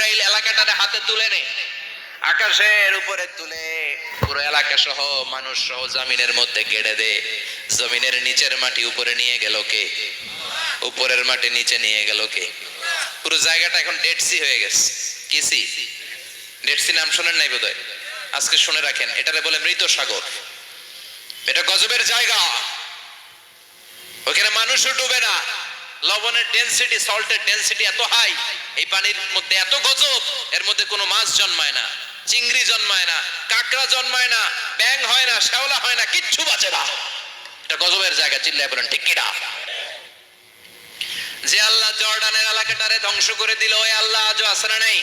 ইসরাইল এলাকাটারে হাতে তুলে নে, আকাশের উপরে তুলে পুরো এলাকা সহ মানুষ সহ জমিনের মধ্যে গেড়ে দে। জমিনের নিচের মাটি উপরে নিয়ে গেল কে? উপরের মাটি নিচে নিয়ে গেল কে? পুরো জায়গাটা এখন ডেড সি হয়ে গেছে। কি সি? ডেড সি নাম শোনেন নাই বোধহয়? আজকে শুনে রাখেন, এটারে বলে মৃত সাগর। এটা গজবের জায়গা, ওখানে মানুষও ডুবে না। লবণের ডেনসিটি, সল্টের ডেনসিটি এত হাই, এই পানির মধ্যে এত গজব, এর মধ্যে কোনো মাছ জন্মায় না, চিংড়ি জন্মায় না, কাঁকড়া জন্মায় না, ব্যাং হয় না, শ্যাওলা হয় না, কিচ্ছু বাঁচে না। এটা গজবের জায়গা, চিল্লায় বলেন ঠিক কিনা? যে আল্লাহ জর্ডানের এলাকাটারে ধ্বংস করে দিল, ওই আল্লাহ আজও আসরা নাই।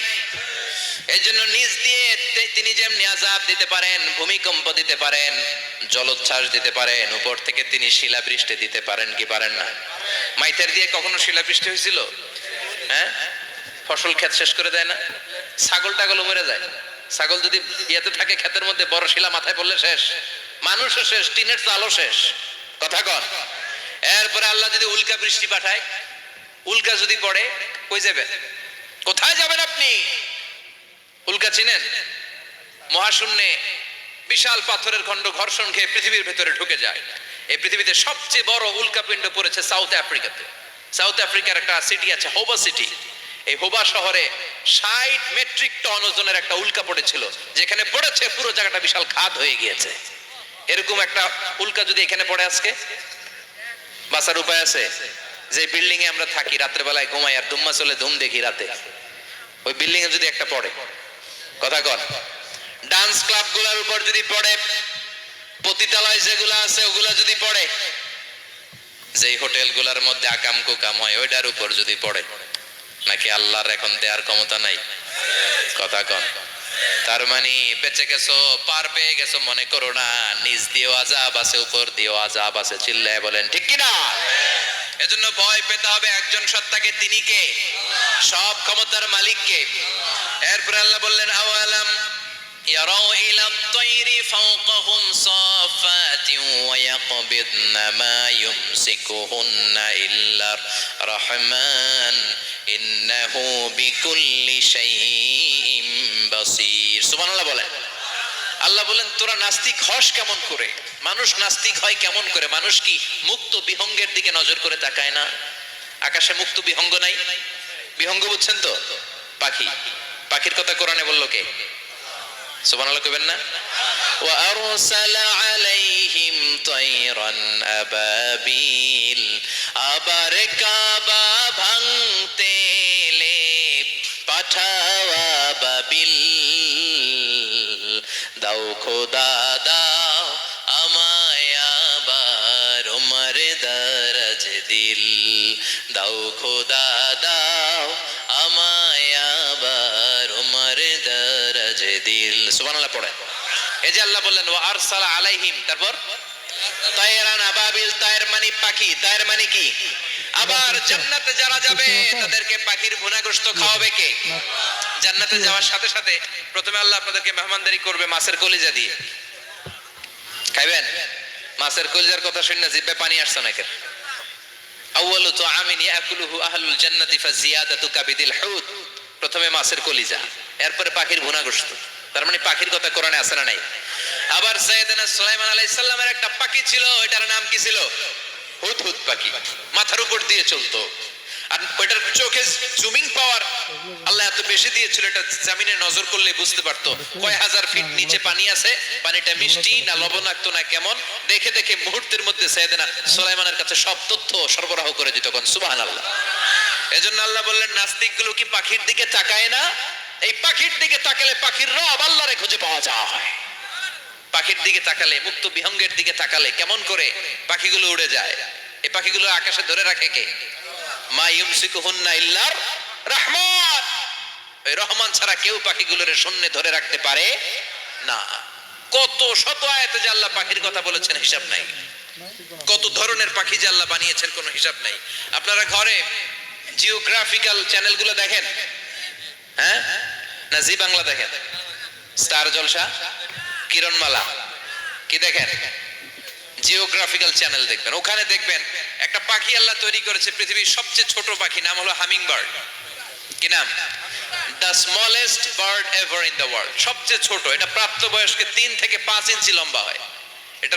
এই জন্য নিজ দিয়ে তিনি যেমনি আযাব দিতে পারেন, ভূমিকম্প দিতে পারেন, জলোচ্ছ্বাস দিতে পারেন, উপর থেকে তিনি শিলাবৃষ্টি দিতে পারেন কি পারেন না? মাইথের দিয়ে কখনো শিলাবৃষ্টি হয়েছিল? হ্যাঁ, ফসল ক্ষেত শেষ করে দেয় না? ছাগল টাগল মরে যায়। ছাগল যদি ইয়েতে থাকে ক্ষেতের মধ্যে, বড় শিলা মাথায় পড়লে শেষ, মানুষও শেষ, টিনের চালও শেষ। কথা কন। এরপরে আল্লাহ যদি উল্কা বৃষ্টি পাঠায়, উল্কা যদি পড়ে, কই যাবেন? কোথায় যাবেন আপনি? উল্কা চিনেন? মহাশূন্যে বিশাল পাথরের খণ্ড ঘর্ষণ খেয়ে পৃথিবীর ভেতরে ঢুকে যায়। এই পৃথিবীতে সবচেয়ে বড় উল্কাপিণ্ড পড়েছে সাউথ আফ্রিকাতে। সাউথ আফ্রিকার একটা সিটি আছে, হোবা সিটি। এই হোবা শহরে 60 মেট্রিক টন ওজনের একটা উল্কা পড়েছিল, যেখানে পড়েছে পুরো জায়গাটা বিশাল খাদ হয়ে গিয়েছে। এরকম একটা উল্কা যদি এখানে পড়ে, আজকে বাঁচার উপায় আছে? যে বিল্ডিং এ আমরা থাকি, রাত্রে বেলায় ঘুমাই আর ধুম্মা চলে ধুম দেখি রাতে, ওই বিল্ডিং এ যদি একটা পড়ে, কথা কন, ডান্স ক্লাব গুলার উপর যদি পড়ে, পতিতালয় যেগুলো আছে ওগুলা যদি পড়ে, যেই হোটেল গুলার মধ্যে আকাম কুকাম হয় ওইটার উপর যদি পড়ে, নাকি আল্লাহর এখন দেয়ার ক্ষমতা নাই? কথা কন। তার মানে বেঁচে গেছো, পার পেয়ে গেছো মনে করো না, নিজ দিয়েও আযাব আছে, উপর দিয়েও আযাব আছে। চিল্লায় বলেন ঠিক কিনা? এজন্য ভয় পেতে হবে একজন সত্তাকে, তিনি কে? সব ক্ষমতার মালিক কে? এরপরে আল্লাহ বললেন, আওয়ালাম ইয়ারাউ ইলা তায়রি ফাওকাহুম সাফাতিন ওয়া ইয়াকবিদনা মা ইউমসিকুহুন্না ইল্লার রহমান ইন্নাহু বিকুল্লি শাইইন বাসীর। সুবহানাল্লাহ বলেন। আল্লাহ বলেন, তোরা নাস্তিক হস কেমন করে? মানুষ নাস্তিক হয় কেমন করে? মানুষ কি মুক্ত বিহঙ্গের দিকে নজর করে তাকায় না? আকাশে মুক্ত বিহঙ্গ নাই? বিহঙ্গ বুঝছেন তো? পাখি। পাখির কথা কোরআনে বললো কে? সুবহানাল্লাহ কইবেন না? ওয়া আরসালা আলাইহিম তায়রান আবাবিল। আবার কাবা ভাঙতে এলে পাঠাও আবাবিল। দাও খোদা দাও আমায় আবার উমর দরজ দিল। দাও খোদা দাও আমায় আবার উমর দরজ দিল। সুবহানাল্লাহ পড়ে। এই যে আল্লাহ বললেন ওয়া আরসালা আলাইহিম, তারপর তায়রান আবাবিল, তায়ের মানে পাখি, তায়ের মানে কি? আবার জান্নাতে যারা যাবে তাদেরকে পাখির ভুনা গোশত খাওয়াবে কে? জান্নাতে যাওয়ার সাথে সাথে প্রথমে আল্লাহ আপনাদেরকে মেহমানদারি করবে মাছের কলিজা দিয়ে। খাইবেন? মাছের কলিজার কথা শুনে জিহ্বে পানি আসছে নাকি? আউয়ালু তুআমিন ইয়াকুলুহু আহলুল জান্নাতি ফাজিয়াদাতু কাবিদিল হুত। প্রথমে মাছের কলিজা, এরপরে পাখির ভুনা গোশত। তার মানে পাখির কথা কোরআনে আছে না নাই? আবার সাইয়েদনা সুলাইমান আলাইহিস সালামের একটা পাখি ছিল, এটার নাম কি ছিল? হুদহুদ পাখি। মাথার উপর দিয়ে চলতো, আর ওইটার চোখে জুমিং পাওয়ার আল্লাহ এত বেশি দিয়েছিল, এটা জমিনে নজর করলে বুঝতে পারতো কয় হাজার ফিট নিচে পানি আছে, পানিটা মিষ্টি না লবণাক্ত না কেমন, দেখে দেখে মুহূর্তের মধ্যে সাইয়েদনা সুলাইমানের কাছে সব তথ্য সরবরাহ করে দিত। কোন সুবহানাল্লাহ। এজন্য আল্লাহ বললেন, নাস্তিক গুলো কি পাখির দিকে তাকায় না? এই পাখির দিকে তাকালে পাখির রব আল্লাহরে খুঁজে পাওয়া যায়। পাখির দিকে তাকালে, মুক্ত বিহঙ্গের দিকে তাকালে কেমন করে পাখিগুলো উড়ে যায়। এই পাখিগুলো আকাশে ধরে রাখে কে? মা ইউমসিকুহুন্না ইল্লার রহমান। এই রহমান ছাড়া কেউ পাখিগুলোর শূন্যে ধরে রাখতে পারে না। কত শত আয়াতে যে আল্লাহ পাখির কথা বলেছেন হিসাব নাই। কত ধরনের পাখি যে আল্লাহ বানিয়েছেন কোনো হিসাব নাই। আপনারা ঘরে জিওগ্রাফিক্যাল চ্যানেলগুলো দেখেন? হ্যাঁ, না জি বাংলা দেখেন? স্টার জলসা, কিরণমালা, কি দেখেন? জিওগ্রাফিক্যাল চ্যানেল দেখবেন। ওখানে দেখবেন একটা পাখি আল্লাহ তৈরি করেছে, পৃথিবীর সবচেয়ে ছোট পাখি, নাম হলো হামিং বার্ড। কি নাম? The smallest bird ever in the world, সবচেয়ে ছোট, এটা প্রাপ্তবয়স্কের 3 থেকে 5 ইঞ্চি লম্বা হয়। এটা